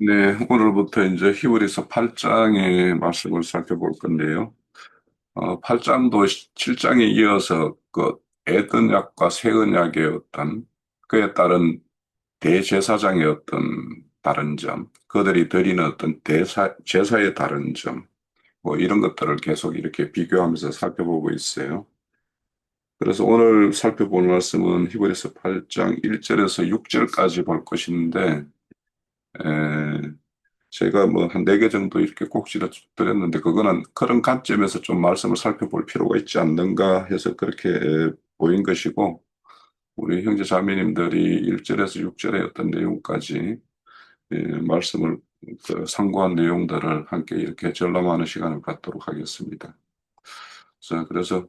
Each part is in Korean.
네, 오늘부터 이제 히브리서 8장의 말씀을 살펴볼 건데요. 8장도 7장에 이어서 그 에드약과 세언약의 어떤 그에 따른 대제사장의 어떤 다른 점, 그들이 드리는 어떤 제사의 다른 점, 뭐 이런 것들을 계속 이렇게 비교하면서 살펴보고 있어요. 그래서 오늘 살펴볼 말씀은 히브리서 8장 1절에서 6절까지 볼 것인데, 제가 뭐 한 네 개 정도 이렇게 꼭지를 드렸는데 그거는 그런 관점에서 좀 말씀을 살펴볼 필요가 있지 않는가 해서 그렇게 보인 것이고 우리 형제 자매님들이 1절에서 6절의 어떤 내용까지 말씀을 그 상고한 내용들을 함께 이렇게 전람하는 시간을 갖도록 하겠습니다. 자, 그래서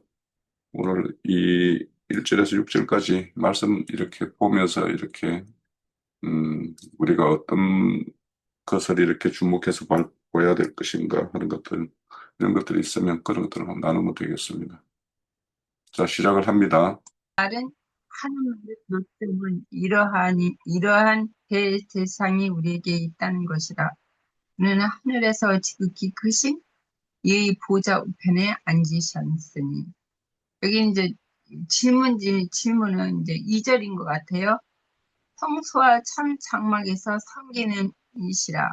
오늘 이 1절에서 6절까지 말씀 이렇게 보면서 이렇게 우리가 어떤 것을 이렇게 주목해서 보야 될 것인가 하는 것들, 이런 것들이 있으면 그런 것들을 한번 나누면 되겠습니다. 자, 시작을 합니다. 다른 하나님의 말씀은 이러한 대제사장이 우리에게 있다는 것이다. 그는 하늘에서 지극히 크신 이의 보좌 우편에 앉으셨으니. 여기 이제 질문은 이제 2절인 것 같아요. 성소와 참 장막에서 섬기는 이시라.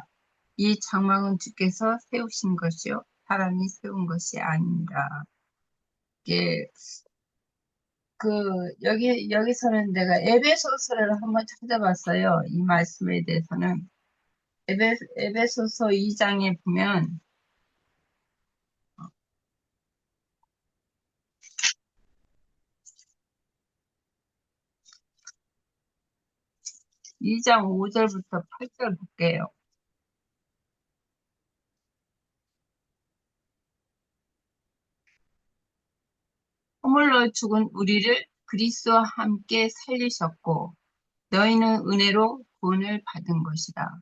이 장막은 주께서 세우신 것이요 사람이 세운 것이 아니라. 이게 여기서는 내가 에베소서를 한번 찾아봤어요. 이 말씀에 대해서는. 에베소서 2장에 보면, 2장 5절부터 8절 볼게요. 허물로 죽은 우리를 그리스도와 함께 살리셨고, 너희는 은혜로 구원을 받은 것이다.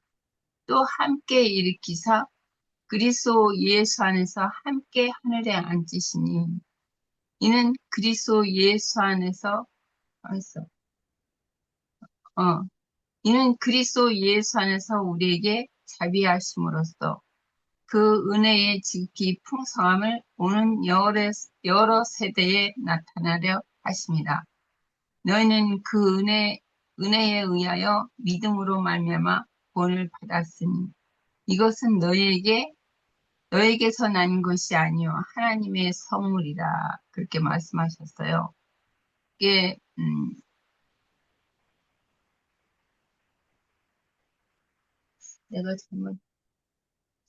또 함께 일으키사 그리스도 예수 안에서 함께 하늘에 앉으시니, 이는 그리스도 예수 안에서, 어, 이는 그리스도 예수 안에서 우리에게 자비하심으로써 그 은혜의 지극히 풍성함을 오는 여러 세대에 나타나려 하십니다. 너희는 그 은혜에 의하여 믿음으로 말미암아 구원을 받았으니 이것은 너에게서 난 것이 아니요 하나님의 선물이라 그렇게 말씀하셨어요. 이게 내가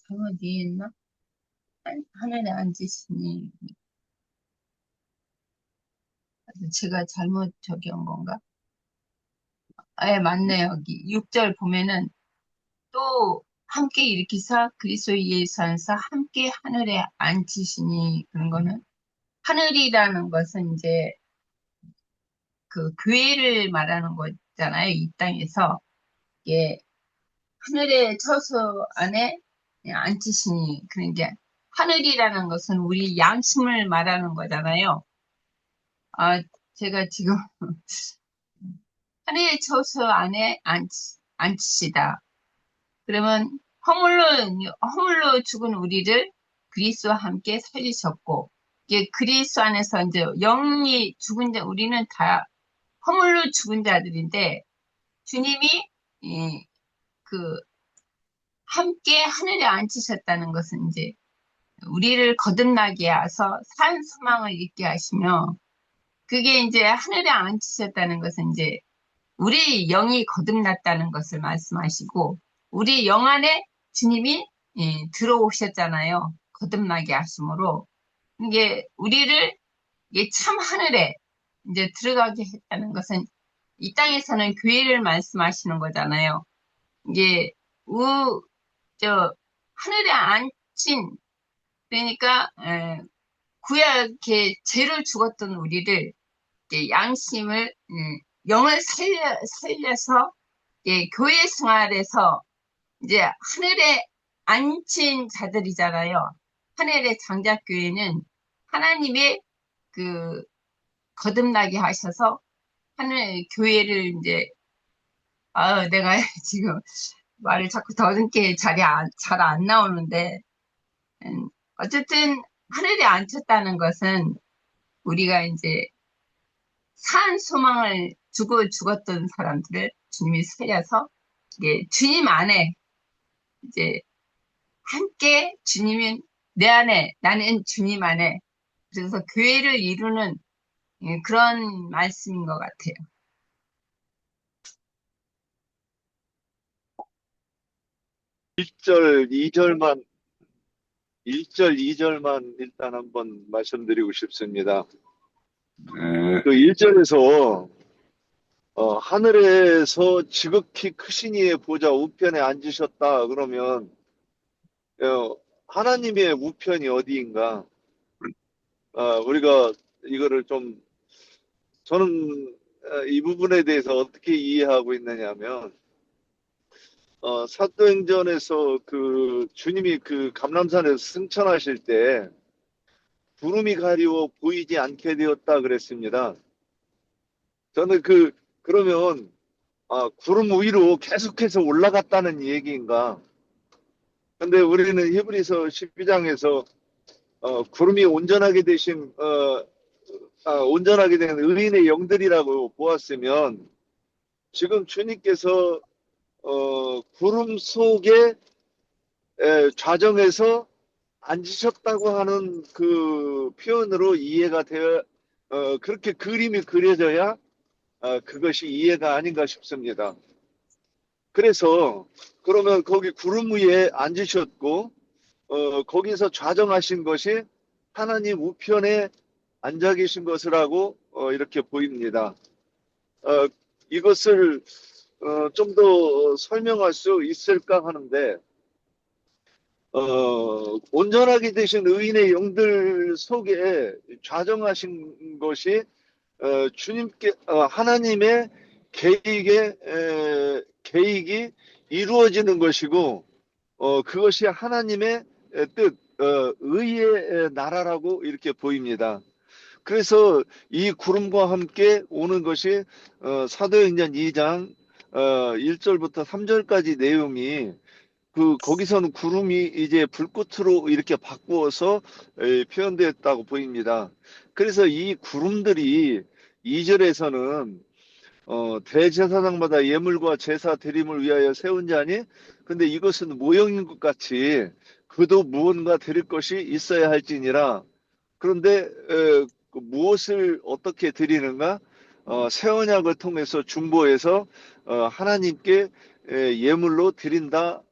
잘못 이해했나? 하늘에 앉으시니 제가 잘못 적용 건가? 예, 맞네요. 여기 6절 보면은 또 함께 일으키사 그리스도 예수 안에서 함께 하늘에 앉히시니 그런 거는 하늘이라는 것은 이제 그 교회를 말하는 거잖아요. 이 땅에서 이게 하늘의 처소 안에 앉히시니 그런 게 하늘이라는 것은 우리 양심을 말하는 거잖아요. 아, 제가 지금 하늘의 처소 안에 앉히시다. 그러면 허물로 죽은 우리를 그리스도와 함께 살리셨고, 이게 그리스도 안에서 이제 영이 죽은 자, 우리는 다 허물로 죽은 자들인데, 주님이, 이, 그, 함께 하늘에 앉히셨다는 것은 이제 우리를 거듭나게 하서 산 소망을 있게 하시며, 그게 이제 하늘에 앉히셨다는 것은 이제 우리 영이 거듭났다는 것을 말씀하시고, 우리 영 안에 주님이 들어오셨잖아요. 거듭나게 하심으로. 이게 우리를 이게 참 하늘에 이제 들어가게 했다는 것은 이 땅에서는 교회를 말씀하시는 거잖아요. 이게 하늘에 앉힌 그러니까 구약에 죄를 죽었던 우리를 이제 양심을 영을 살려서 교회 생활에서 이제 하늘에 앉힌 자들이잖아요. 하늘의 장작교회는 하나님의 그 거듭나게 하셔서 하늘 교회를 이제 내가 지금 말을 자꾸 더듬게 잘 안 나오는데, 어쨌든 하늘에 앉혔다는 것은 우리가 이제 산 소망을 두고 죽었던 사람들을 주님이 살려서 이게 주님 안에 이제 함께 주님은 내 안에, 나는 주님 안에, 그래서 교회를 이루는 그런 말씀인 것 같아요. 1절, 2절만, 1절, 2절만 일단 한번 말씀드리고 싶습니다. 네, 그 1절에서 하늘에서 지극히 크신 이의 보좌 우편에 앉으셨다 그러면 하나님의 우편이 어디인가? 우리가 이거를 좀 저는 이 부분에 대해서 어떻게 이해하고 있느냐면 사도행전에서 그 주님이 그 감람산에서 승천하실 때 구름이 가리워 보이지 않게 되었다 그랬습니다. 저는 그러면 구름 위로 계속해서 올라갔다는 얘기인가? 근데 우리는 히브리서 12장에서 구름이 온전하게 된 의인의 영들이라고 보았으면 지금 주님께서 구름 속에 좌정에서 앉으셨다고 하는 그 표현으로 이해가 되어 그렇게 그림이 그려져야 그것이 이해가 아닌가 싶습니다. 그래서 그러면 거기 구름 위에 앉으셨고 거기서 좌정하신 것이 하나님 우편에 앉아 계신 것이라고 이렇게 보입니다. 어, 이것을 좀 더 설명할 수 있을까 하는데 온전하게 되신 의인의 영들 속에 좌정하신 것이 주님께 하나님의 계획이 이루어지는 것이고 그것이 하나님의 뜻, 의의 나라라고 이렇게 보입니다. 그래서 이 구름과 함께 오는 것이 사도행전 2장 1절부터 3절까지 내용이 거기서는 구름이 이제 불꽃으로 이렇게 바꾸어서 표현되었다고 보입니다. 그래서 이 구름들이 2절에서는 대제사장마다 예물과 제사 드림을 위하여 세운 자니 근데 이것은 모형인 것 같이 그도 무언가 드릴 것이 있어야 할지니라. 그런데 무엇을 어떻게 드리는가? 새 언약을 통해서 중보해서 하나님께 예물로 드린다.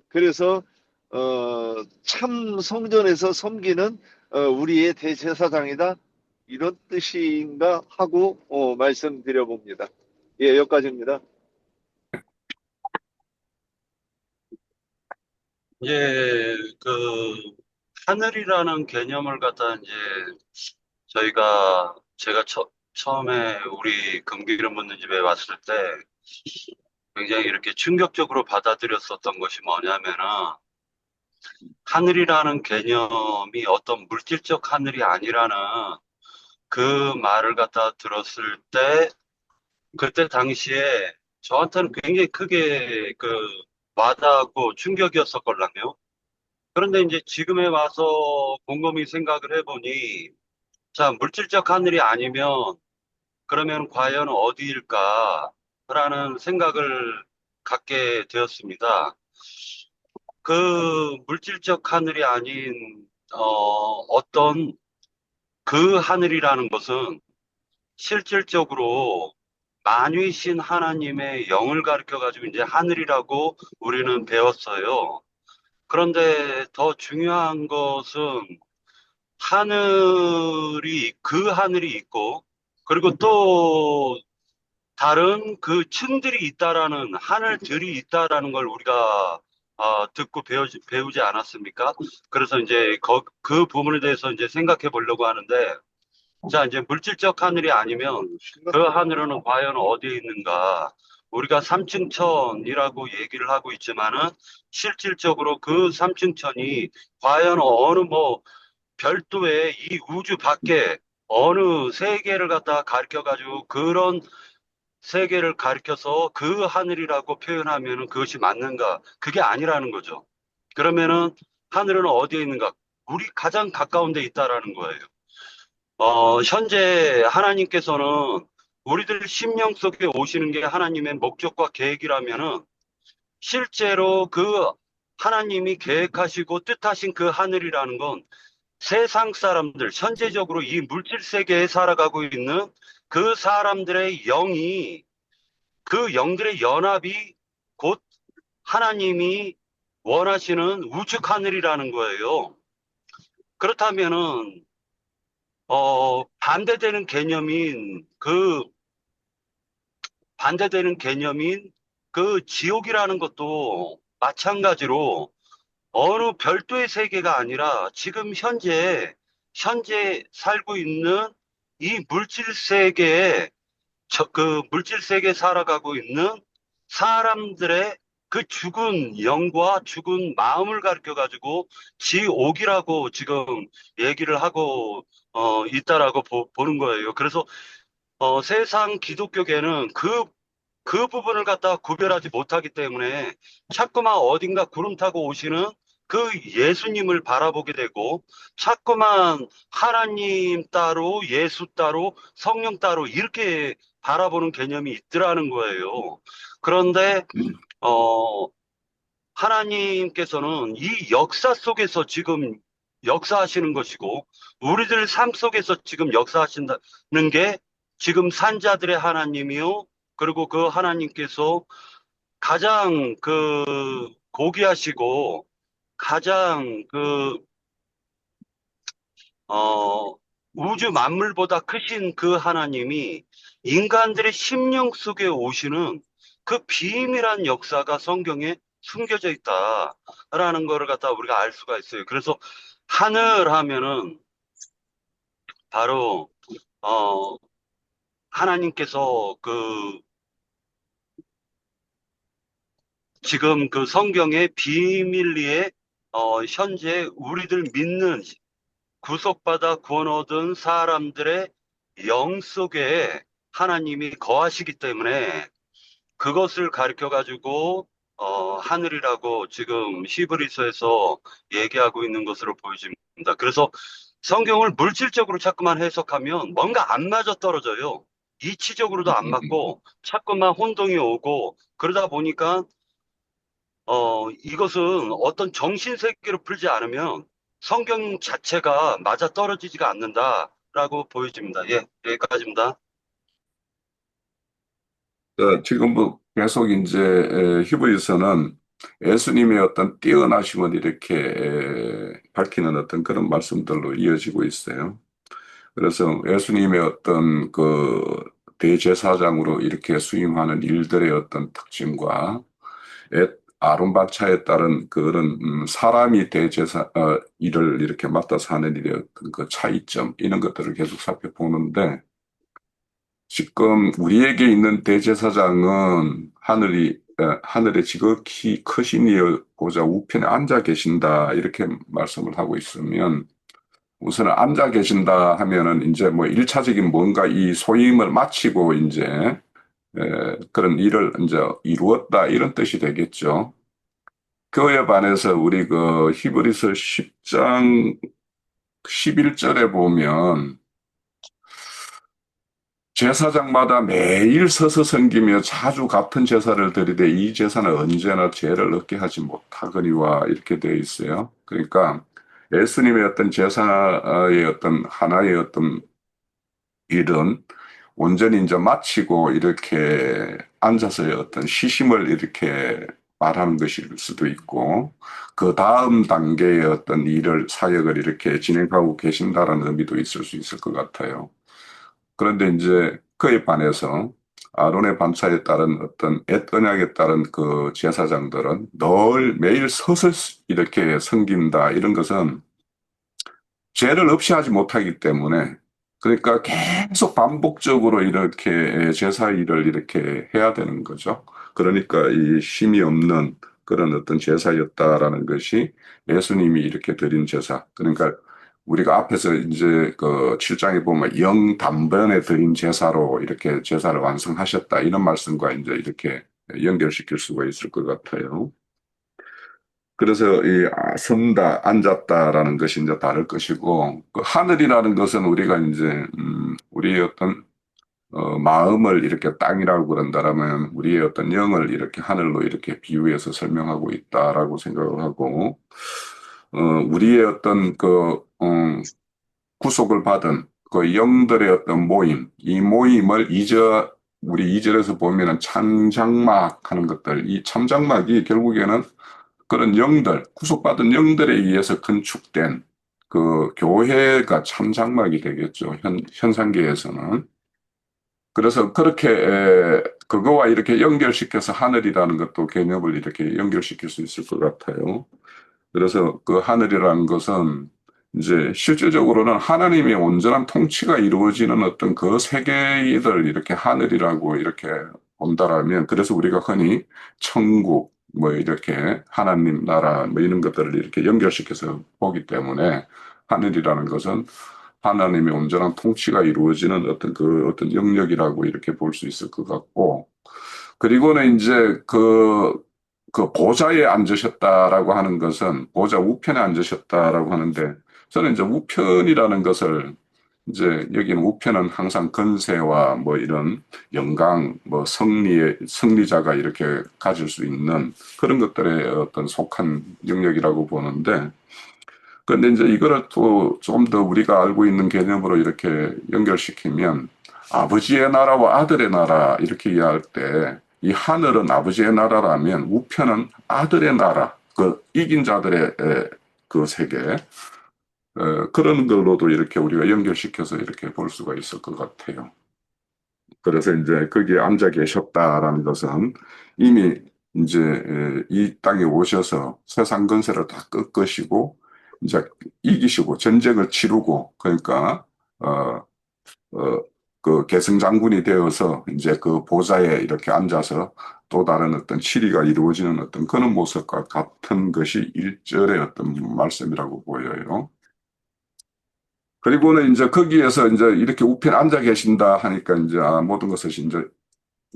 그래서 참 성전에서 섬기는 우리의 대제사장이다. 이런 뜻인가 하고 말씀드려 봅니다. 예, 여기까지입니다. 이제 그 하늘이라는 개념을 갖다 이제 제가 처음에 우리 금기름 묻는 집에 왔을 때 굉장히 이렇게 충격적으로 받아들였었던 것이 뭐냐면은 하늘이라는 개념이 어떤 물질적 하늘이 아니라는 그 말을 갖다 들었을 때 그때 당시에 저한테는 굉장히 크게 와닿고 충격이었었걸랑요. 그런데 이제 지금에 와서 곰곰이 생각을 해보니, 자, 물질적 하늘이 아니면 그러면 과연 어디일까라는 생각을 갖게 되었습니다. 그 물질적 하늘이 아닌, 어떤 그 하늘이라는 것은 실질적으로 만위신 하나님의 영을 가르쳐 가지고 이제 하늘이라고 우리는 배웠어요. 그런데 더 중요한 것은 그 하늘이 있고, 그리고 또 다른 그 층들이 있다라는, 하늘들이 있다라는 걸 우리가 듣고 배우지 않았습니까? 그래서 이제 그 부분에 대해서 이제 생각해 보려고 하는데, 자, 이제 물질적 하늘이 아니면 그 하늘은 과연 어디에 있는가? 우리가 삼층천이라고 얘기를 하고 있지만은 실질적으로 그 삼층천이 과연 어느 별도의 이 우주 밖에 어느 세계를 갖다 가르쳐 가지고 그런 세계를 가리켜서 그 하늘이라고 표현하면은 그것이 맞는가? 그게 아니라는 거죠. 그러면은 하늘은 어디에 있는가? 우리 가장 가까운 데 있다라는 거예요. 현재 하나님께서는 우리들 심령 속에 오시는 게 하나님의 목적과 계획이라면은 실제로 그 하나님이 계획하시고 뜻하신 그 하늘이라는 건 세상 사람들, 현재적으로 이 물질 세계에 살아가고 있는 그 사람들의 영이, 그 영들의 연합이 곧 하나님이 원하시는 우측 하늘이라는 거예요. 그렇다면은 반대되는 개념인 그 지옥이라는 것도 마찬가지로 어느 별도의 세계가 아니라 지금 현재 살고 있는 이 물질 세계에 그 물질 세계에 살아가고 있는 사람들의 그 죽은 영과 죽은 마음을 가르쳐 가지고 지옥이라고 지금 얘기를 하고 있다라고 보는 거예요. 그래서 세상 기독교계는 그 부분을 갖다가 구별하지 못하기 때문에 자꾸만 어딘가 구름 타고 오시는 그 예수님을 바라보게 되고 자꾸만 하나님 따로 예수 따로 성령 따로 이렇게 바라보는 개념이 있더라는 거예요. 그런데 어, 하나님께서는 이 역사 속에서 지금 역사하시는 것이고 우리들 삶 속에서 지금 역사하신다는 게 지금 산자들의 하나님이요. 그리고 그 하나님께서 가장 그 고귀하시고 가장 우주 만물보다 크신 그 하나님이 인간들의 심령 속에 오시는 그 비밀한 역사가 성경에 숨겨져 있다라는 거를 갖다 우리가 알 수가 있어요. 그래서 하늘 하면은 바로 하나님께서 지금 그 성경의 비밀리에 현재 우리들 믿는 구속받아 구원 얻은 사람들의 영 속에 하나님이 거하시기 때문에 그것을 가르쳐 가지고 하늘이라고 지금 히브리서에서 얘기하고 있는 것으로 보여집니다. 그래서 성경을 물질적으로 자꾸만 해석하면 뭔가 안 맞아 떨어져요. 이치적으로도 안 맞고 자꾸만 혼동이 오고 그러다 보니까 이것은 어떤 정신 세계로 풀지 않으면 성경 자체가 맞아 떨어지지가 않는다라고 보여집니다. 예, 여기까지입니다. 지금 뭐 계속 이제 히브리서는 예수님의 어떤 뛰어나심을 이렇게 밝히는 어떤 그런 말씀들로 이어지고 있어요. 그래서 예수님의 어떤 그 대제사장으로 이렇게 수임하는 일들의 어떤 특징과 아론 반차에 따른 그런 사람이 일을 이렇게 맡아서 하는 일의 어떤 그 차이점 이런 것들을 계속 살펴보는데 지금 우리에게 있는 대제사장은 하늘에 지극히 크신 이여 보좌 우편에 앉아 계신다 이렇게 말씀을 하고 있으면 우선 앉아 계신다 하면은 이제 뭐 일차적인 뭔가 이 소임을 마치고 이제 그런 일을 이제 이루었다 이런 뜻이 되겠죠. 그에 반해서 우리 그 히브리서 10장 11절에 보면 제사장마다 매일 서서 섬기며 자주 같은 제사를 드리되 이 제사는 언제나 죄를 얻게 하지 못하거니와 이렇게 되어 있어요. 그러니까 예수님의 어떤 제사의 어떤 하나의 어떤 일은 온전히 이제 마치고 이렇게 앉아서의 어떤 시심을 이렇게 말하는 것일 수도 있고 그 다음 단계의 어떤 일을 사역을 이렇게 진행하고 계신다라는 의미도 있을 수 있을 것 같아요. 그런데 이제 그에 반해서 아론의 반차에 따른 어떤 옛 언약에 따른 그 제사장들은 늘 매일 서서 이렇게 섬긴다 이런 것은 죄를 없이 하지 못하기 때문에 그러니까 계속 반복적으로 이렇게 제사 일을 이렇게 해야 되는 거죠. 그러니까 이 쉼이 없는 그런 어떤 제사였다라는 것이 예수님이 이렇게 드린 제사. 그러니까 우리가 앞에서 이제 그 7장에 보면 영단번에 드린 제사로 이렇게 제사를 완성하셨다. 이런 말씀과 이제 이렇게 연결시킬 수가 있을 것 같아요. 그래서 이 선다, 앉았다라는 것이 이제 다를 것이고, 그 하늘이라는 것은 우리가 이제, 우리의 어떤, 마음을 이렇게 땅이라고 그런다라면 우리의 어떤 영을 이렇게 하늘로 이렇게 비유해서 설명하고 있다라고 생각을 하고, 우리의 어떤 구속을 받은 그 영들의 어떤 모임, 이 모임을 우리 2절에서 보면은 참장막 하는 것들, 이 참장막이 결국에는 그런 영들, 구속받은 영들에 의해서 건축된 그 교회가 참장막이 되겠죠. 현상계에서는. 그래서 그렇게 그거와 이렇게 연결시켜서 하늘이라는 것도 개념을 이렇게 연결시킬 수 있을 것 같아요. 그래서 그 하늘이라는 것은 이제 실질적으로는 하나님의 온전한 통치가 이루어지는 어떤 그 세계를 이렇게 하늘이라고 이렇게 본다라면, 그래서 우리가 흔히 천국, 뭐 이렇게 하나님 나라 뭐 이런 것들을 이렇게 연결시켜서 보기 때문에 하늘이라는 것은 하나님의 온전한 통치가 이루어지는 어떤 영역이라고 이렇게 볼 수 있을 것 같고, 그리고는 이제 그 보좌에 앉으셨다라고 하는 것은 보좌 우편에 앉으셨다라고 하는데, 저는 이제 우편이라는 것을 이제 여기는 우편은 항상 건세와 뭐 이런 영광, 뭐 승리자가 이렇게 가질 수 있는 그런 것들에 어떤 속한 영역이라고 보는데, 그런데 이제 이거를 또 좀 더 우리가 알고 있는 개념으로 이렇게 연결시키면 아버지의 나라와 아들의 나라 이렇게 이해할 때, 이 하늘은 아버지의 나라라면 우편은 아들의 나라, 그 이긴 자들의 그 세계, 그런 걸로도 이렇게 우리가 연결시켜서 이렇게 볼 수가 있을 것 같아요. 그래서 이제 거기에 앉아 계셨다라는 것은 이미 이제 이 땅에 오셔서 세상 권세를 다 꺾으시고 이제 이기시고 전쟁을 치르고, 그러니까 어, 그 계승장군이 되어서 이제 그 보좌에 이렇게 앉아서 또 다른 어떤 치리가 이루어지는 어떤 그런 모습과 같은 것이 1절의 어떤 말씀이라고 보여요. 그리고는 이제 거기에서 이제 이렇게 우편에 앉아 계신다 하니까 이제 모든 것을 이제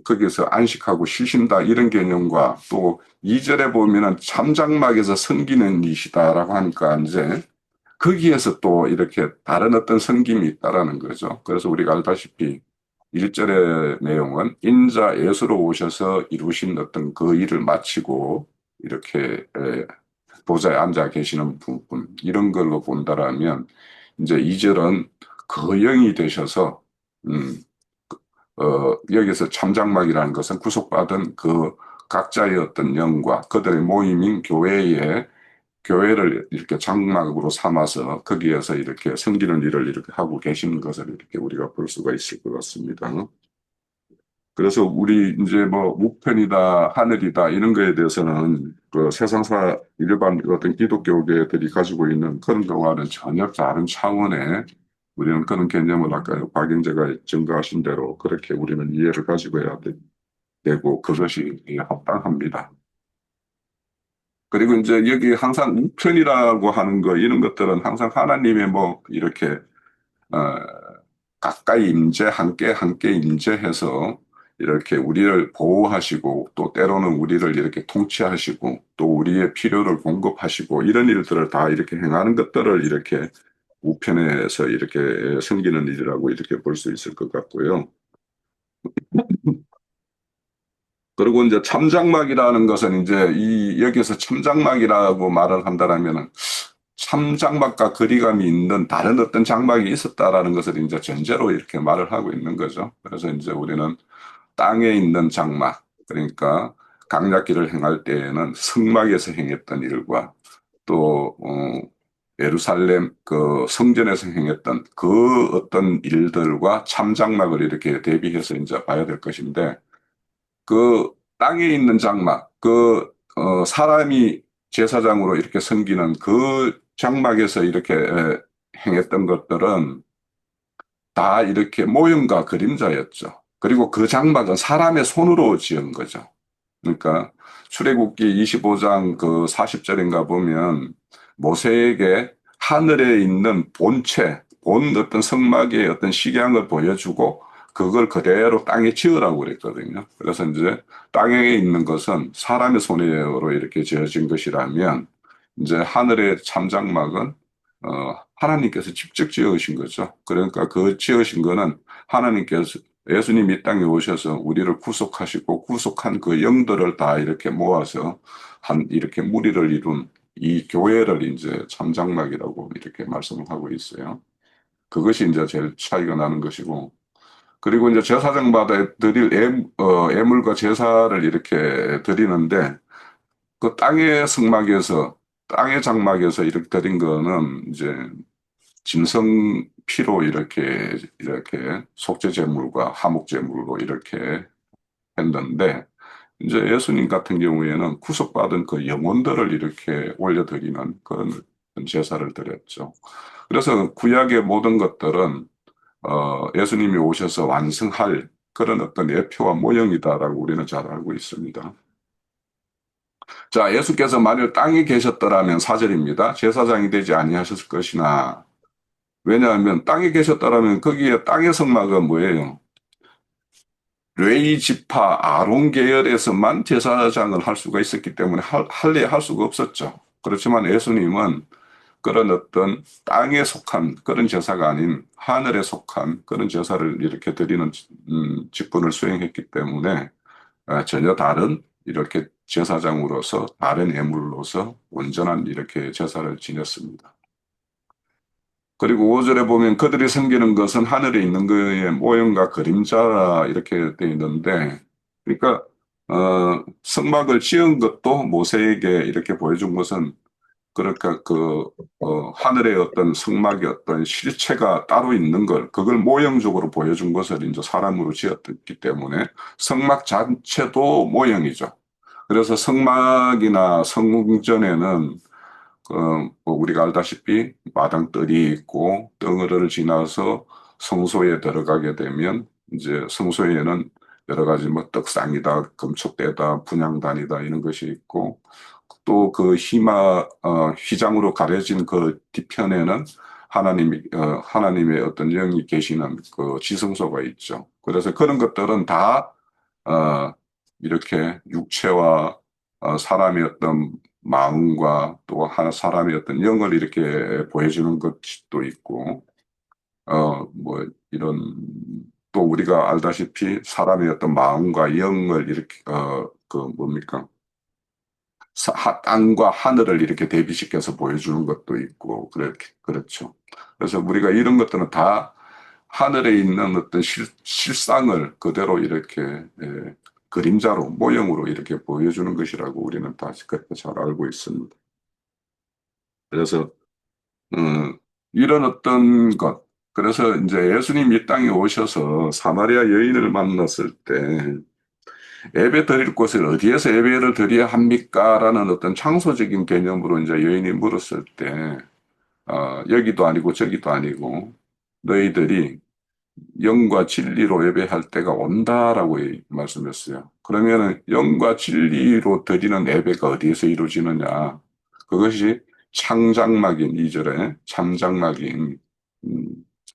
거기에서 안식하고 쉬신다 이런 개념과, 또 2절에 보면은 참장막에서 섬기는 이시다라고 하니까 이제 거기에서 또 이렇게 다른 어떤 섬김이 있다라는 거죠. 그래서 우리가 알다시피 1절의 내용은 인자 예수로 오셔서 이루신 어떤 그 일을 마치고 이렇게 보좌에 앉아 계시는 부분, 이런 걸로 본다라면 이제 2절은 그 영이 되셔서 여기서 참장막이라는 것은 구속받은 그 각자의 어떤 영과 그들의 모임인 교회를 이렇게 장막으로 삼아서 거기에서 이렇게 섬기는 일을 이렇게 하고 계시는 것을 이렇게 우리가 볼 수가 있을 것 같습니다. 그래서 우리 이제 뭐 우편이다, 하늘이다 이런 거에 대해서는 그 세상사 일반 어떤 기독교계들이 가지고 있는 그런 거와는 전혀 다른 차원의 우리는 그런 개념을 아까 박영재가 증거하신 대로 그렇게 우리는 이해를 가지고 해야 되고 그것이 합당합니다. 그리고 이제 여기 항상 우편이라고 하는 거 이런 것들은 항상 하나님의 뭐 이렇게 어, 가까이 함께 임재해서 이렇게 우리를 보호하시고 또 때로는 우리를 이렇게 통치하시고 또 우리의 필요를 공급하시고 이런 일들을 다 이렇게 행하는 것들을 이렇게 우편에서 이렇게 섬기는 일이라고 이렇게 볼 수 있을 것 같고요. 그리고 이제 참장막이라는 것은 이제 여기서 참장막이라고 말을 한다라면은 참장막과 거리감이 있는 다른 어떤 장막이 있었다라는 것을 이제 전제로 이렇게 말을 하고 있는 거죠. 그래서 이제 우리는 땅에 있는 장막, 그러니까 강약기를 행할 때에는 성막에서 행했던 일과 또 예루살렘 그 성전에서 행했던 그 어떤 일들과 참장막을 이렇게 대비해서 이제 봐야 될 것인데, 그 땅에 있는 장막, 사람이 제사장으로 이렇게 섬기는 그 장막에서 이렇게 행했던 것들은 다 이렇게 모형과 그림자였죠. 그리고 그 장막은 사람의 손으로 지은 거죠. 그러니까 출애굽기 25장 그 40절인가 보면 모세에게 하늘에 있는 본체, 본 어떤 성막의 어떤 식양을 보여주고 그걸 그대로 땅에 지으라고 그랬거든요. 그래서 이제 땅에 있는 것은 사람의 손으로 이렇게 지어진 것이라면 이제 하늘의 참장막은 하나님께서 직접 지으신 거죠. 그러니까 그 지으신 거는 하나님께서 예수님 이 땅에 오셔서 우리를 구속하시고 구속한 그 영들을 다 이렇게 모아서 이렇게 무리를 이룬 이 교회를 이제 참장막이라고 이렇게 말씀을 하고 있어요. 그것이 이제 제일 차이가 나는 것이고, 그리고 이제 제사장마다 드릴 애물과 제사를 이렇게 드리는데, 그 땅의 성막에서, 땅의 장막에서 이렇게 드린 거는 이제 짐승 피로 이렇게 속죄 제물과 화목 제물로 이렇게 했는데, 이제 예수님 같은 경우에는 구속받은 그 영혼들을 이렇게 올려드리는 그런 제사를 드렸죠. 그래서 구약의 모든 것들은 예수님이 오셔서 완성할 그런 어떤 예표와 모형이다라고 우리는 잘 알고 있습니다. 자, 예수께서 만일 땅에 계셨더라면 4절입니다. 제사장이 되지 아니하셨을 것이나, 왜냐하면 땅에 계셨더라면 거기에 땅의 성막은 뭐예요? 레위 지파 아론 계열에서만 제사장을 할 수가 있었기 때문에 할 수가 없었죠. 그렇지만 예수님은 그런 어떤 땅에 속한 그런 제사가 아닌 하늘에 속한 그런 제사를 이렇게 드리는 직분을 수행했기 때문에 전혀 다른 이렇게 제사장으로서 다른 예물로서 온전한 이렇게 제사를 지냈습니다. 그리고 5절에 보면 그들이 섬기는 것은 하늘에 있는 그의 모형과 그림자 이렇게 되어 있는데, 그러니까 성막을 지은 것도 모세에게 이렇게 보여준 것은, 그러니까 하늘의 어떤 성막의 어떤 실체가 따로 있는 걸, 그걸 모형적으로 보여준 것을 이제 사람으로 지었기 때문에 성막 자체도 모형이죠. 그래서 성막이나 성전에는 뭐 우리가 알다시피 마당뜰이 있고 덩어리를 지나서 성소에 들어가게 되면 이제 성소에는 여러 가지 뭐 떡상이다, 금촉대다, 분향단이다 이런 것이 있고, 또 그 휘장으로 가려진 그 뒤편에는 하나님의 어떤 영이 계시는 그 지성소가 있죠. 그래서 그런 것들은 다 이렇게 육체와 사람의 어떤 마음과 또 사람의 어떤 영을 이렇게 보여주는 것도 있고, 뭐 이런, 또 우리가 알다시피 사람의 어떤 마음과 영을 이렇게, 뭡니까? 땅과 하늘을 이렇게 대비시켜서 보여주는 것도 있고, 그렇죠. 그래서 우리가 이런 것들은 다 하늘에 있는 어떤 실상을 그대로 이렇게, 그림자로, 모형으로 이렇게 보여주는 것이라고 우리는 다 그렇게 잘 알고 있습니다. 그래서, 이런 어떤 것, 그래서 이제 예수님 이 땅에 오셔서 사마리아 여인을 만났을 때, 예배 드릴 곳을 어디에서 예배를 드려야 합니까? 라는 어떤 창조적인 개념으로 이제 여인이 물었을 때, 여기도 아니고 저기도 아니고, 너희들이 영과 진리로 예배할 때가 온다라고 말씀했어요. 그러면은 영과 진리로 드리는 예배가 어디에서 이루어지느냐? 그것이 창장막인 2절에 참장막인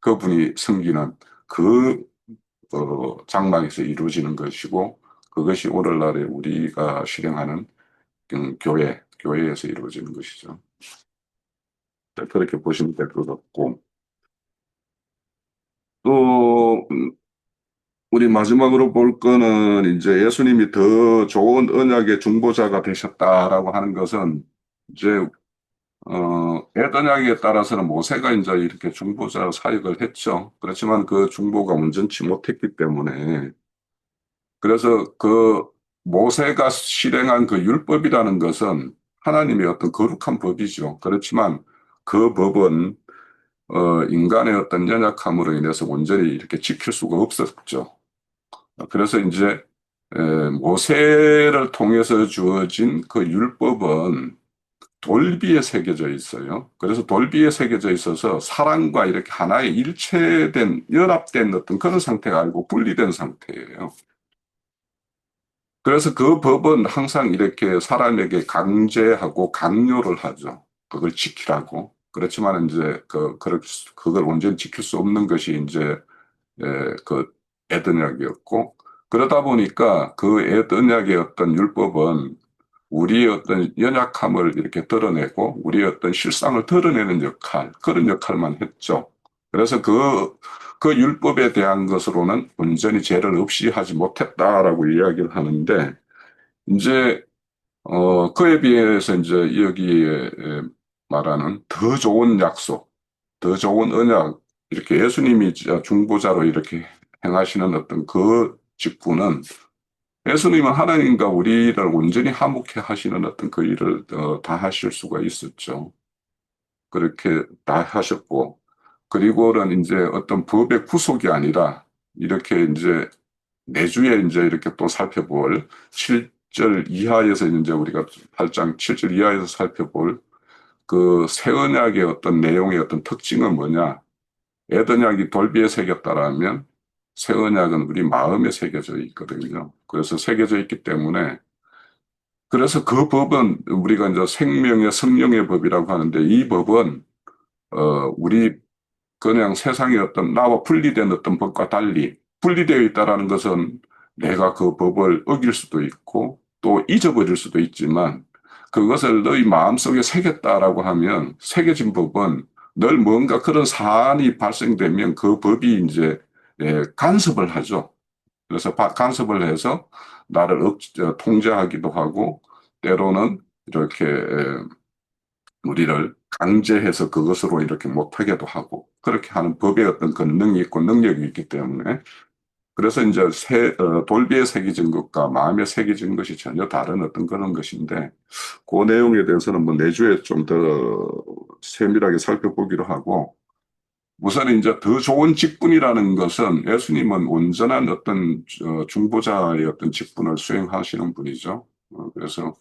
그분이 섬기는 그 장막에서 이루어지는 것이고, 그것이 오늘날에 우리가 실행하는 교회에서 이루어지는 것이죠. 그렇게 보시면 될 것 같고, 또 우리 마지막으로 볼 거는 이제 예수님이 더 좋은 언약의 중보자가 되셨다라고 하는 것은 이제 옛 언약에 따라서는 모세가 이제 이렇게 중보자 사역을 했죠. 그렇지만 그 중보가 온전치 못했기 때문에, 그래서 그 모세가 실행한 그 율법이라는 것은 하나님의 어떤 거룩한 법이죠. 그렇지만 그 법은 인간의 어떤 연약함으로 인해서 온전히 이렇게 지킬 수가 없었죠. 그래서 이제 모세를 통해서 주어진 그 율법은 돌비에 새겨져 있어요. 그래서 돌비에 새겨져 있어서 사람과 이렇게 하나의 일체된, 연합된 어떤 그런 상태가 아니고 분리된 상태예요. 그래서 그 법은 항상 이렇게 사람에게 강제하고 강요를 하죠. 그걸 지키라고. 그렇지만 이제 그걸 온전히 지킬 수 없는 것이 이제 그 에드언약이었고, 그러다 보니까 그 에드언약의 어떤 율법은 우리의 어떤 연약함을 이렇게 드러내고 우리의 어떤 실상을 드러내는 역할, 그런 역할만 했죠. 그래서 그 율법에 대한 것으로는 온전히 죄를 없이 하지 못했다라고 이야기를 하는데, 이제 그에 비해서 이제 여기에 말하는 더 좋은 약속, 더 좋은 언약, 이렇게 예수님이 중보자로 이렇게 행하시는 어떤 그 직분은, 예수님은 하나님과 우리를 온전히 화목해 하시는 어떤 그 일을 다 하실 수가 있었죠. 그렇게 다 하셨고, 그리고는 이제 어떤 법의 구속이 아니라 이렇게 이제 내주에 이제 이렇게 또 살펴볼 7절 이하에서 이제 우리가 8장 7절 이하에서 살펴볼 그 새 언약의 어떤 내용의 어떤 특징은 뭐냐? 에더약이 돌비에 새겼다라면 새 언약은 우리 마음에 새겨져 있거든요. 그래서 새겨져 있기 때문에, 그래서 그 법은 우리가 이제 생명의 성령의 법이라고 하는데, 이 법은 우리 그냥 세상의 어떤 나와 분리된 어떤 법과 달리 분리되어 있다라는 것은 내가 그 법을 어길 수도 있고 또 잊어버릴 수도 있지만, 그것을 너희 마음속에 새겼다라고 하면, 새겨진 법은 늘 뭔가 그런 사안이 발생되면 그 법이 이제 간섭을 하죠. 그래서 간섭을 해서 나를 통제하기도 하고, 때로는 이렇게 우리를 강제해서 그것으로 이렇게 못하게도 하고, 그렇게 하는 법의 어떤 권능이 있고 능력이 있기 때문에, 그래서 이제 돌비에 새겨진 것과 마음에 새겨진 것이 전혀 다른 어떤 그런 것인데, 그 내용에 대해서는 뭐 내주에 좀 더 세밀하게 살펴보기로 하고, 우선 이제 더 좋은 직분이라는 것은, 예수님은 온전한 어떤 중보자의 어떤 직분을 수행하시는 분이죠. 그래서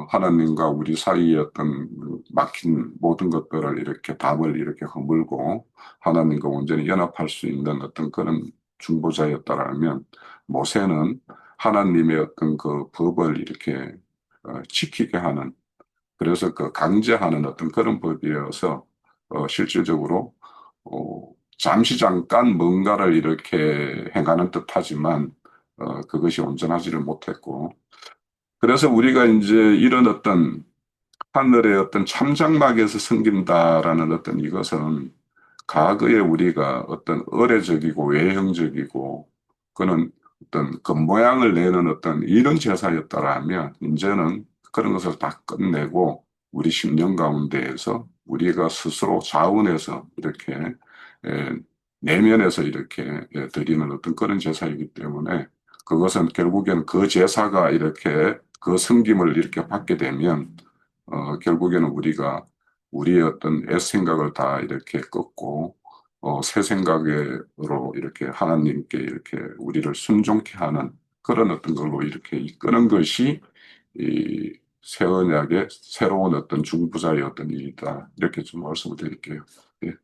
하나님과 우리 사이의 어떤 막힌 모든 것들을 이렇게 담을 이렇게 허물고 하나님과 온전히 연합할 수 있는 어떤 그런 중보자였다라면, 모세는 하나님의 어떤 그 법을 이렇게 지키게 하는, 그래서 그 강제하는 어떤 그런 법이어서 실질적으로 잠시 잠깐 뭔가를 이렇게 행하는 듯하지만 그것이 온전하지를 못했고, 그래서 우리가 이제 이런 어떤 하늘의 어떤 참장막에서 섬긴다라는 어떤 이것은, 과거에 우리가 어떤 의례적이고 외형적이고 그는 어떤 겉모양을 내는 어떤 이런 제사였다라면, 이제는 그런 것을 다 끝내고 우리 심령 가운데에서 우리가 스스로 자원해서 이렇게 에, 내면에서 이렇게 드리는 어떤 그런 제사이기 때문에, 그것은 결국에는 그 제사가 이렇게 그 섬김을 이렇게 받게 되면 결국에는 우리가 우리의 어떤 옛 생각을 다 이렇게 꺾고 새 생각으로 이렇게 하나님께 이렇게 우리를 순종케 하는 그런 어떤 걸로 이렇게 이끄는 것이 이 새 언약의 새로운 어떤 중보자의 어떤 일이다, 이렇게 좀 말씀을 드릴게요. 예.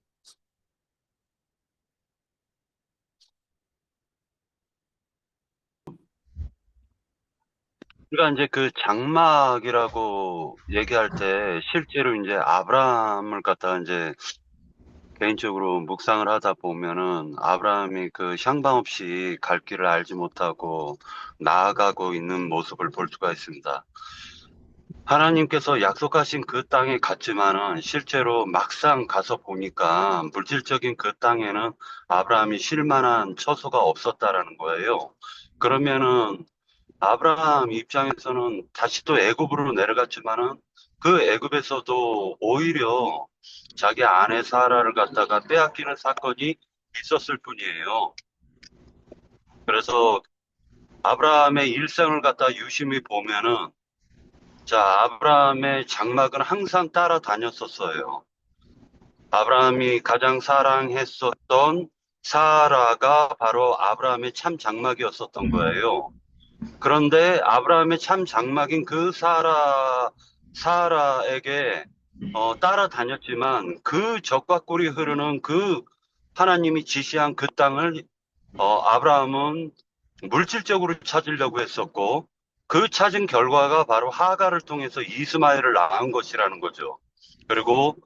우리가 이제 그 장막이라고 얘기할 때 실제로 이제 아브라함을 갖다가 이제 개인적으로 묵상을 하다 보면은, 아브라함이 그 향방 없이 갈 길을 알지 못하고 나아가고 있는 모습을 볼 수가 있습니다. 하나님께서 약속하신 그 땅에 갔지만은 실제로 막상 가서 보니까 물질적인 그 땅에는 아브라함이 쉴 만한 처소가 없었다라는 거예요. 그러면은 아브라함 입장에서는 다시 또 애굽으로 내려갔지만은, 그 애굽에서도 오히려 자기 아내 사라를 갖다가 빼앗기는 사건이 있었을 뿐이에요. 그래서 아브라함의 일생을 갖다 유심히 보면은, 자, 아브라함의 장막은 항상 따라다녔었어요. 아브라함이 가장 사랑했었던 사라가 바로 아브라함의 참 장막이었었던 거예요. 그런데 아브라함의 참 장막인 그 사라에게 따라다녔지만, 그 적과 꿀이 흐르는 그 하나님이 지시한 그 땅을 아브라함은 물질적으로 찾으려고 했었고, 그 찾은 결과가 바로 하갈을 통해서 이스마엘을 낳은 것이라는 거죠. 그리고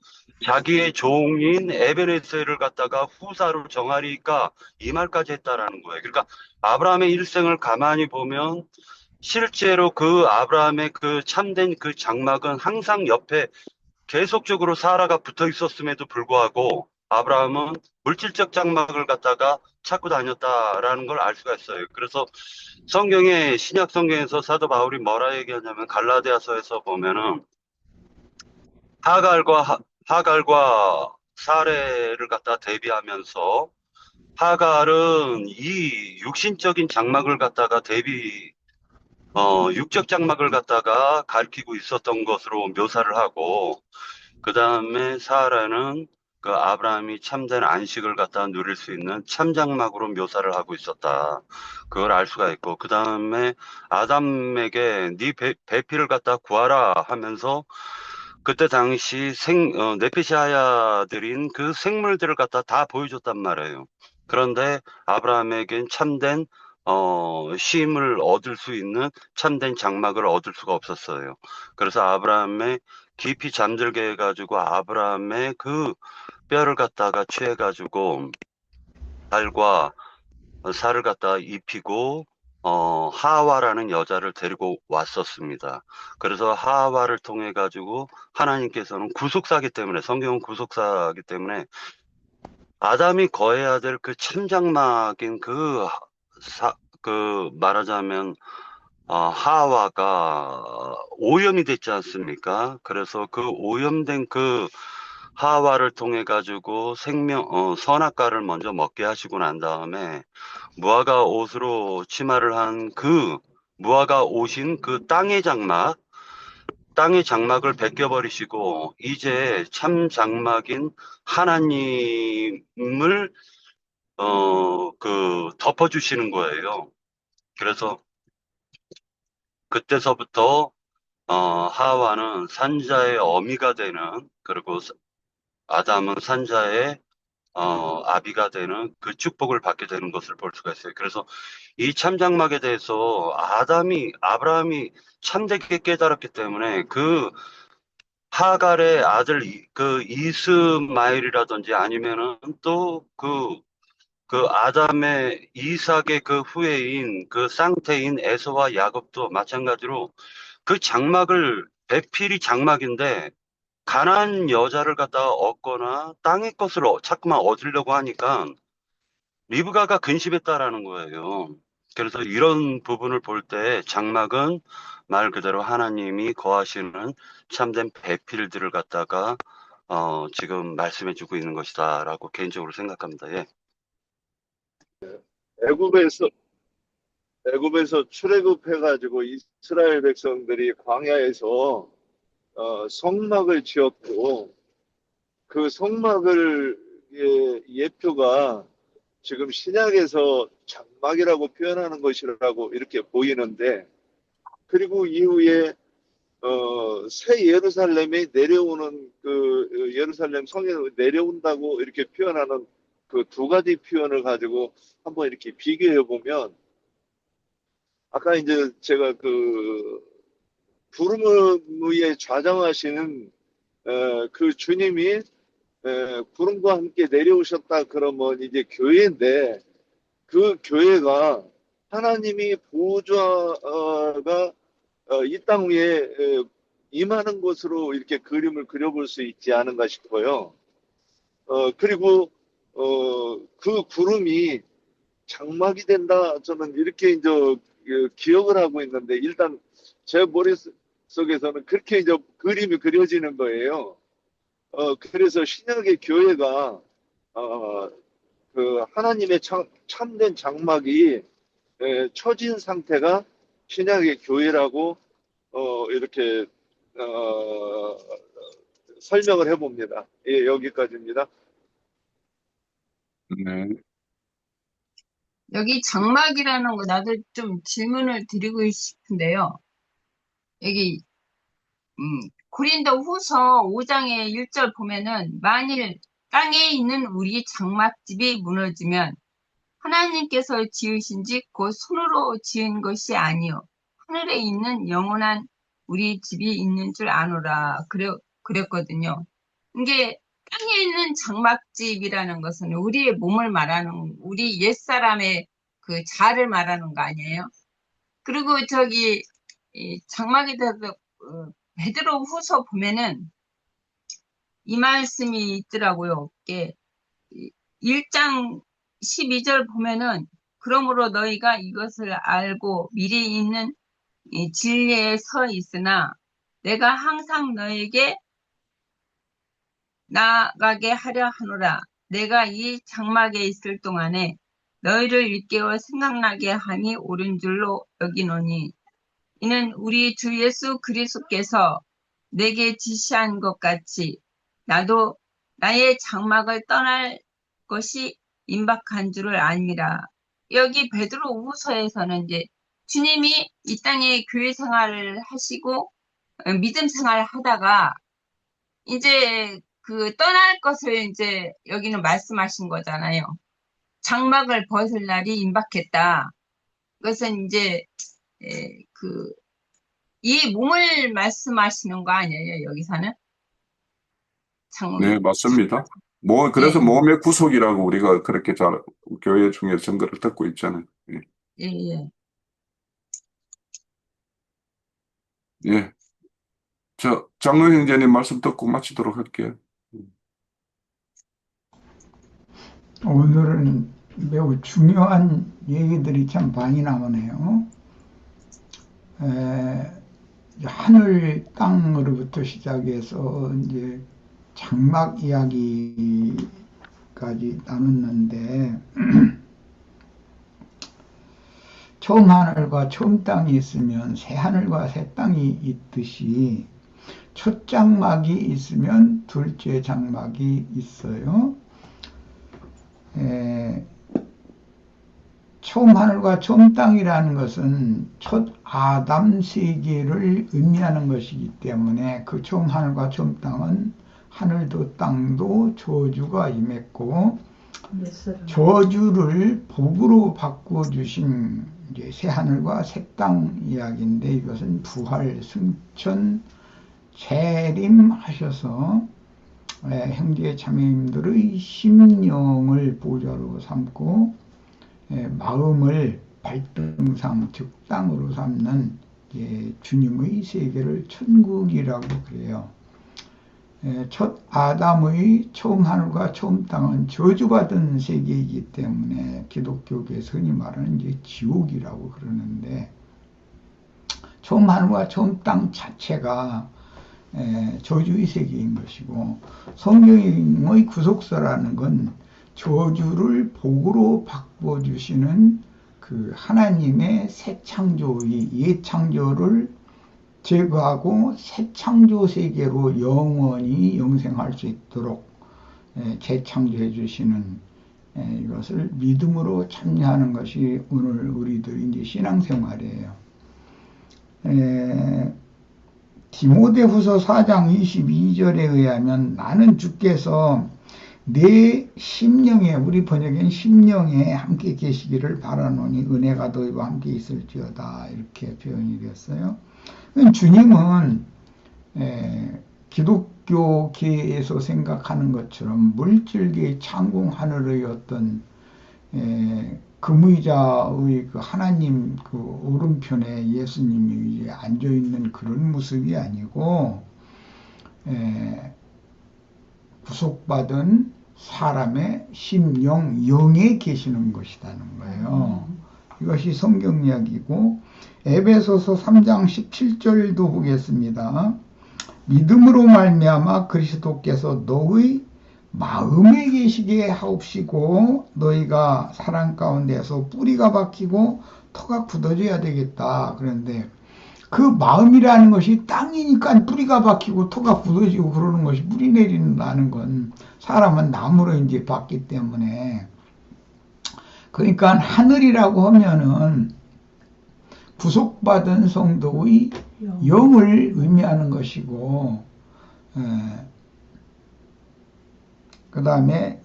자기의 종인 에베네셀을 갖다가 후사로 정하니까 이 말까지 했다라는 거예요. 그러니까 아브라함의 일생을 가만히 보면 실제로 그 아브라함의 그 참된 그 장막은 항상 옆에 계속적으로 사라가 붙어 있었음에도 불구하고 아브라함은 물질적 장막을 갖다가 찾고 다녔다라는 걸 알 수가 있어요. 그래서 성경에 신약 성경에서 사도 바울이 뭐라 얘기하냐면 갈라디아서에서 보면은 하갈과 사레를 갖다 대비하면서 하갈은 이 육신적인 장막을 갖다가 육적 장막을 갖다가 가리키고 있었던 것으로 묘사를 하고, 그 다음에 사라는 그 아브라함이 참된 안식을 갖다 누릴 수 있는 참장막으로 묘사를 하고 있었다. 그걸 알 수가 있고, 그 다음에 아담에게 네 배필을 갖다 구하라 하면서 그때 당시 네피시아야들인 그 생물들을 갖다 다 보여줬단 말이에요. 그런데 아브라함에겐 참된 쉼을 얻을 수 있는 참된 장막을 얻을 수가 없었어요. 그래서 아브라함의 깊이 잠들게 해가지고 아브라함의 그 뼈를 갖다가 취해가지고 달과 살을 갖다가 입히고 하와라는 여자를 데리고 왔었습니다. 그래서 하와를 통해 가지고 하나님께서는 구속사기 때문에, 성경은 구속사기 때문에 아담이 거해야 될 그 참장막인 그 말하자면 하와가 오염이 됐지 않습니까? 그래서 그 오염된 그 하와를 통해 가지고 선악과를 먼저 먹게 하시고 난 다음에 무화과 옷으로 치마를 한 그 무화과 옷인 그 땅의 장막을 벗겨버리시고 이제 참 장막인 하나님을 덮어주시는 거예요. 그래서 그때서부터 하와는 산자의 어미가 되는, 그리고 아담은 산자의 아비가 되는 그 축복을 받게 되는 것을 볼 수가 있어요. 그래서 이 참장막에 대해서 아브라함이 참되게 깨달았기 때문에 그 하갈의 아들 그 이스마엘이라든지 아니면은 또 그 아담의 이삭의 그 후예인 그 쌍태인 에서와 야곱도 마찬가지로 그 배필이 장막인데 가난한 여자를 갖다가 얻거나 땅의 것을 자꾸만 얻으려고 하니까 리브가가 근심했다라는 거예요. 그래서 이런 부분을 볼 때 장막은 말 그대로 하나님이 거하시는 참된 배필들을 갖다가 지금 말씀해주고 있는 것이다라고 개인적으로 생각합니다. 예. 애굽에서 애굽에서 출애굽해가지고 이스라엘 백성들이 광야에서 성막을 지었고 그 성막을 예표가 지금 신약에서 장막이라고 표현하는 것이라고 이렇게 보이는데, 그리고 이후에 새 예루살렘에 내려오는 그 예루살렘 성에 내려온다고 이렇게 표현하는 그 두 가지 표현을 가지고 한번 이렇게 비교해 보면, 아까 이제 제가 그 구름 위에 좌정하시는 그 주님이 구름과 함께 내려오셨다 그러면 이제 교회인데, 그 교회가 하나님이 보좌가 이 땅 위에 임하는 것으로 이렇게 그림을 그려볼 수 있지 않은가 싶어요. 그리고 그 구름이 장막이 된다, 저는 이렇게 이제 기억을 하고 있는데, 일단 제 머릿속에서는 그렇게 이제 그림이 그려지는 거예요. 그래서 신약의 교회가 그 하나님의 참된 장막이 처진 상태가 신약의 교회라고 이렇게 설명을 해봅니다. 예, 여기까지입니다. 네. 여기 장막이라는 거 나도 좀 질문을 드리고 싶은데요. 여기 고린도 후서 5장의 1절 보면은 만일 땅에 있는 우리 장막집이 무너지면 하나님께서 지으신지 곧 손으로 지은 것이 아니요 하늘에 있는 영원한 우리 집이 있는 줄 아노라 그랬거든요. 이게 땅에 있는 장막집이라는 것은 우리의 몸을 말하는, 우리 옛사람의 그 자아를 말하는 거 아니에요? 그리고 저기 이 장막에 대해서 베드로 후서 보면은 이 말씀이 있더라고요. 이게 1장 12절 보면은 그러므로 너희가 이것을 알고 미리 있는 이 진리에 서 있으나 내가 항상 너에게 나아가게 하려 하노라. 내가 이 장막에 있을 동안에 너희를 일깨워 생각나게 하니 옳은 줄로 여기노니 이는 우리 주 예수 그리스도께서 내게 지시한 것 같이 나도 나의 장막을 떠날 것이 임박한 줄을 아니라. 여기 베드로 후서에서는 이제 주님이 이 땅에 교회 생활을 하시고 믿음 생활을 하다가 이제 그 떠날 것을 이제 여기는 말씀하신 거잖아요. 장막을 벗을 날이 임박했다. 그것은 이제 이 몸을 말씀하시는 거 아니에요, 여기서는? 네, 맞습니다. 예, 그래서 몸의 구속이라고 우리가 그렇게 잘 교회 중에 증거를 듣고 있잖아요. 예. 예, 예. 예. 장로 형제님 말씀 듣고 마치도록 할게요. 오늘은 매우 중요한 얘기들이 참 많이 나오네요. 하늘 땅으로부터 시작해서 이제 장막 이야기까지 나눴는데 처음 하늘과 처음 땅이 있으면 새 하늘과 새 땅이 있듯이 첫 장막이 있으면 둘째 장막이 있어요. 처음 하늘과 처음 땅이라는 것은 첫 아담 세계를 의미하는 것이기 때문에 그 처음 하늘과 처음 땅은 하늘도 땅도 저주가 임했고 저주를 복으로 바꿔주신 이제 새 하늘과 새 땅 이야기인데 이것은 부활, 승천, 재림하셔서 형제 자매님들의 심령을 보좌로 삼고 마음을 발등상 즉 땅으로 삼는 주님의 세계를 천국이라고 그래요. 첫 아담의 처음 하늘과 처음 땅은 저주받은 세계이기 때문에 기독교계에서 흔히 말하는 이제 지옥이라고 그러는데 처음 하늘과 처음 땅 자체가 저주의 세계인 것이고 성경의 구속사라는 건 저주를 복으로 바꿔주시는 그 하나님의 새 창조의 옛 창조를 제거하고 새 창조 세계로 영원히 영생할 수 있도록 재창조해 주시는 이것을 믿음으로 참여하는 것이 오늘 우리들의 이제 신앙생활이에요. 디모데후서 4장 22절에 의하면 나는 주께서 내 심령에, 우리 번역엔 심령에 함께 계시기를 바라노니 은혜가 너희와 함께 있을지어다 이렇게 표현이 되었어요. 주님은 기독교계에서 생각하는 것처럼 물질계의 창공 하늘의 어떤 금의자의 그 하나님 그 오른편에 예수님이 이제 앉아 있는 그런 모습이 아니고 구속받은 사람의 심령, 영에 계시는 것이라는 거예요. 이것이 성경 이야기고 에베소서 3장 17절도 보겠습니다. 믿음으로 말미암아 그리스도께서 너의 마음에 계시게 하옵시고 너희가 사랑 가운데서 뿌리가 박히고 터가 굳어져야 되겠다. 그런데 그 마음이라는 것이 땅이니까 뿌리가 박히고 터가 굳어지고 그러는 것이 뿌리 내린다는 건 사람은 나무로 이제 봤기 때문에 그러니까 하늘이라고 하면은 구속받은 성도의 영을 의미하는 것이고 그 다음에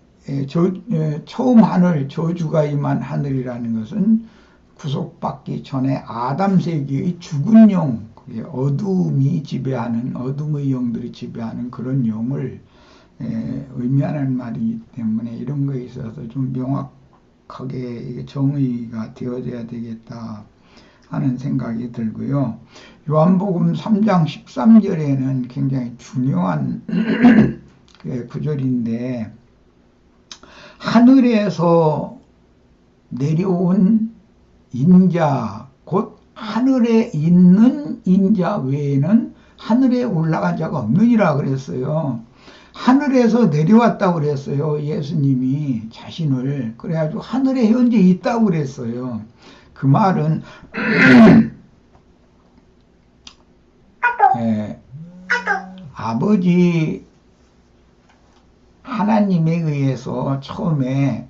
처음 하늘 저주가 임한 하늘이라는 것은 구속받기 전에 아담 세계의 죽은 영, 어둠이 지배하는 어둠의 영들이 지배하는 그런 영을 의미하는 말이기 때문에 이런 거에 있어서 좀 명확하게 이게 정의가 되어져야 되겠다 하는 생각이 들고요. 요한복음 3장 13절에는 굉장히 중요한 구절인데, 하늘에서 내려온 인자, 곧 하늘에 있는 인자 외에는 하늘에 올라간 자가 없느니라 그랬어요. 하늘에서 내려왔다고 그랬어요. 예수님이 자신을. 그래가지고 하늘에 현재 있다고 그랬어요. 그 말은 아버지 하나님에 의해서 처음에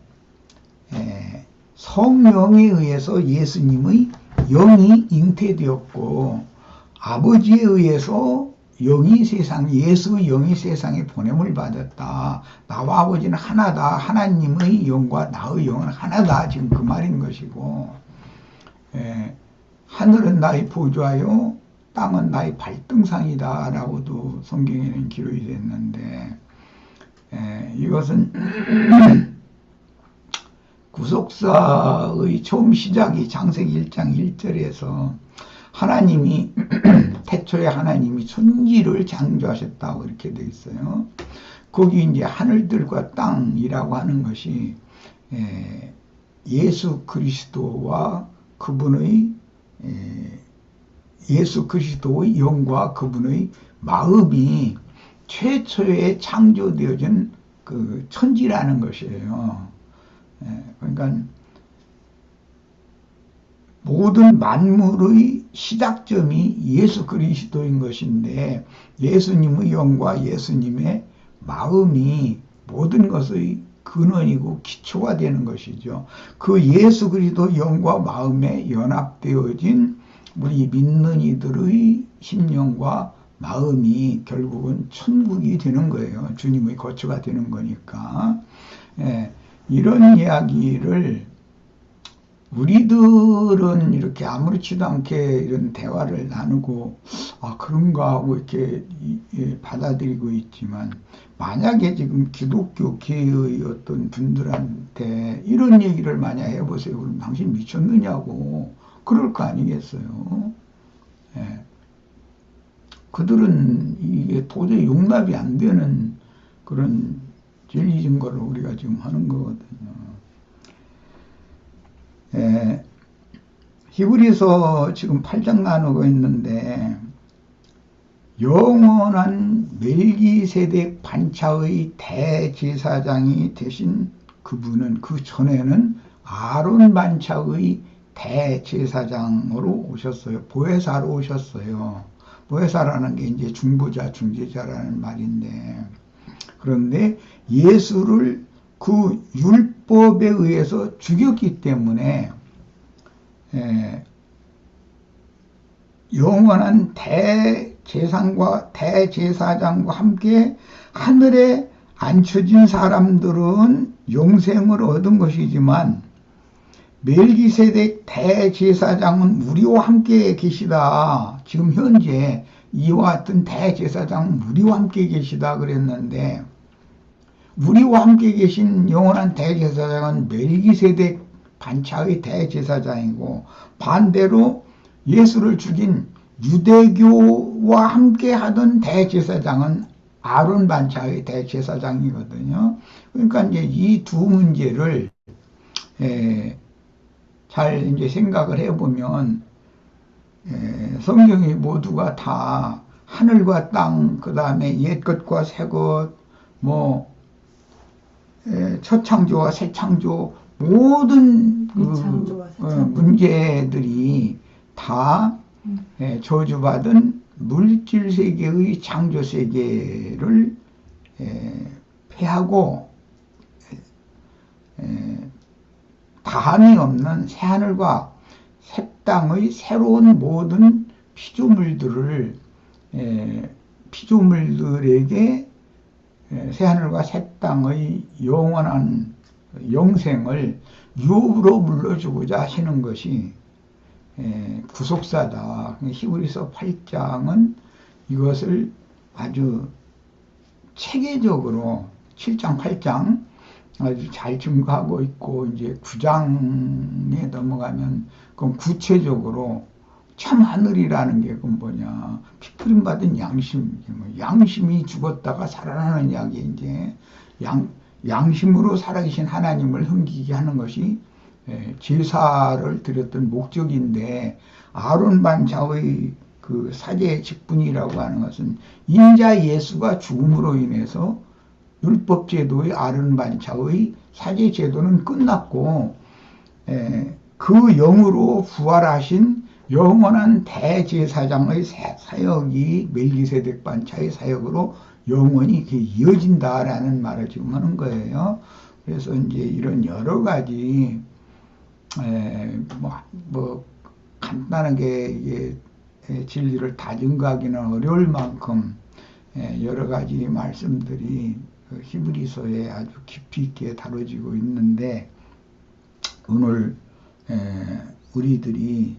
성령에 의해서 예수님의 영이 잉태되었고, 아버지에 의해서 예수의 영이 세상에 보냄을 받았다. 나와 아버지는 하나다. 하나님의 영과 나의 영은 하나다. 지금 그 말인 것이고, 하늘은 나의 보좌요, 땅은 나의 발등상이다 라고도 성경에는 기록이 됐는데, 이것은 구속사의 처음 시작이 창세기 1장 1절에서 하나님이 태초에 하나님이 천지를 창조하셨다고 이렇게 되어 있어요. 거기 이제 하늘들과 땅이라고 하는 것이 예수 그리스도와 그분의 예수 그리스도의 영과 그분의 마음이 최초에 창조되어진 그 천지라는 것이에요. 그러니까 모든 만물의 시작점이 예수 그리스도인 것인데, 예수님의 영과 예수님의 마음이 모든 것의 근원이고 기초가 되는 것이죠. 그 예수 그리스도 영과 마음에 연합되어진 우리 믿는 이들의 심령과 마음이 결국은 천국이 되는 거예요. 주님의 거처가 되는 거니까. 이런 이야기를 우리들은 이렇게 아무렇지도 않게 이런 대화를 나누고, 그런가 하고 이렇게 받아들이고 있지만, 만약에 지금 기독교계의 어떤 분들한테 이런 얘기를 만약 해보세요. 그럼 당신 미쳤느냐고 그럴 거 아니겠어요. 그들은 이게 도저히 용납이 안 되는 그런 진리 증거를 우리가 지금 하는 거거든요. 히브리서 지금 8장 나누고 있는데, 영원한 멜기세덱 반차의 대제사장이 되신 그분은 그 전에는 아론 반차의 대제사장으로 오셨어요. 보혜사로 오셨어요. 보혜사라는 게 이제 중보자, 중재자라는 말인데, 그런데 예수를 그 율법에 의해서 죽였기 때문에 영원한 대제사장과 함께 하늘에 앉혀진 사람들은 영생을 얻은 것이지만, 멜기세덱 대제사장은 우리와 함께 계시다. 지금 현재 이와 같은 대제사장은 우리와 함께 계시다 그랬는데, 우리와 함께 계신 영원한 대제사장은 멜기세덱 반차의 대제사장이고, 반대로 예수를 죽인 유대교와 함께 하던 대제사장은 아론 반차의 대제사장이거든요. 그러니까 이제 이 두 문제를 잘 이제 생각을 해보면, 성경이 모두가 다 하늘과 땅, 그 다음에 옛것과 새것, 첫 창조와 새 창조, 모든 문제들이 다 저주받은 물질 세계의 창조 세계를 폐하고 다함이 없는 새하늘과 새 땅의 새로운 모든 피조물들에게 새하늘과 새 땅의 영원한 영생을 유업으로 물려주고자 하시는 것이 구속사다. 히브리서 8장은 이것을 아주 체계적으로 7장, 8장 아주 잘 증거하고 있고, 이제 9장에 넘어가면 그럼 구체적으로 참 하늘이라는 게 그건 뭐냐, 피부림 받은 양심, 양심이 죽었다가 살아나는 이야기, 이제 양심으로 살아계신 하나님을 섬기게 하는 것이 제사를 드렸던 목적인데, 아론 반차의 그 사제 직분이라고 하는 것은 인자 예수가 죽음으로 인해서 율법 제도의 아론 반차의 사제 제도는 끝났고, 그 영으로 부활하신 영원한 대제사장의 사역이 멜기세덱 반차의 사역으로 영원히 이렇게 이어진다라는 말을 지금 하는 거예요. 그래서 이제 이런 여러 가지 간단하게 이게 진리를 다 증거하기는 어려울 만큼 여러 가지 말씀들이 그 히브리서에 아주 깊이 있게 다뤄지고 있는데, 오늘 우리들이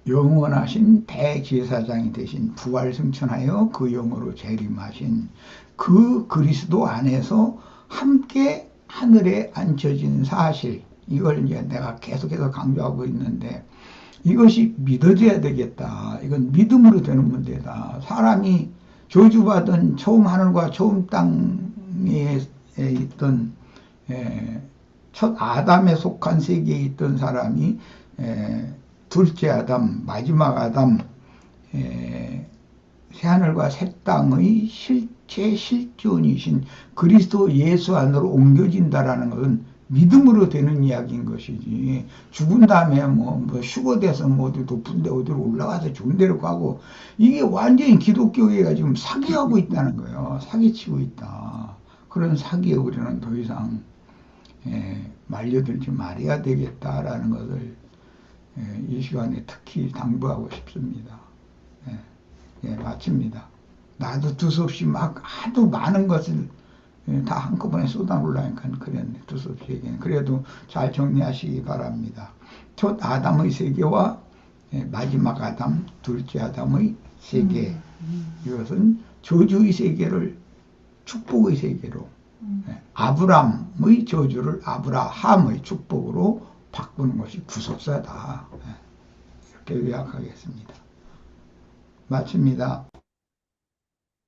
영원하신 대제사장이 되신 부활 승천하여 그 영으로 재림하신 그 그리스도 안에서 함께 하늘에 앉혀진 사실, 이걸 이제 내가 계속해서 강조하고 있는데, 이것이 믿어져야 되겠다. 이건 믿음으로 되는 문제다. 사람이 저주받은 처음 하늘과 처음 땅에 있던 첫 아담에 속한 세계에 있던 사람이 둘째 아담, 마지막 아담, 새하늘과 새 땅의 실체 실존이신 그리스도 예수 안으로 옮겨진다라는 것은 믿음으로 되는 이야기인 것이지, 죽은 다음에 뭐 휴거돼서 뭐 어디 높은 데 어디로 올라가서 좋은 데로 가고, 이게 완전히 기독교계가 지금 사기하고 있다는 거예요. 사기치고 있다. 그런 사기에 우리는 더 이상 말려들지 말아야 되겠다라는 것을 이 시간에 특히 당부하고 싶습니다. 마칩니다. 나도 두서없이 막 하도 많은 것을 다 한꺼번에 쏟아놓으려니까 그랬네. 두서없이 얘기는. 그래도 잘 정리하시기 바랍니다. 첫 아담의 세계와 마지막 아담, 둘째 아담의 세계. 이것은 저주의 세계를 축복의 세계로, 아브람의 저주를 아브라함의 축복으로 바꾸는 것이 구속사다. 이렇게 요약하겠습니다. 마칩니다.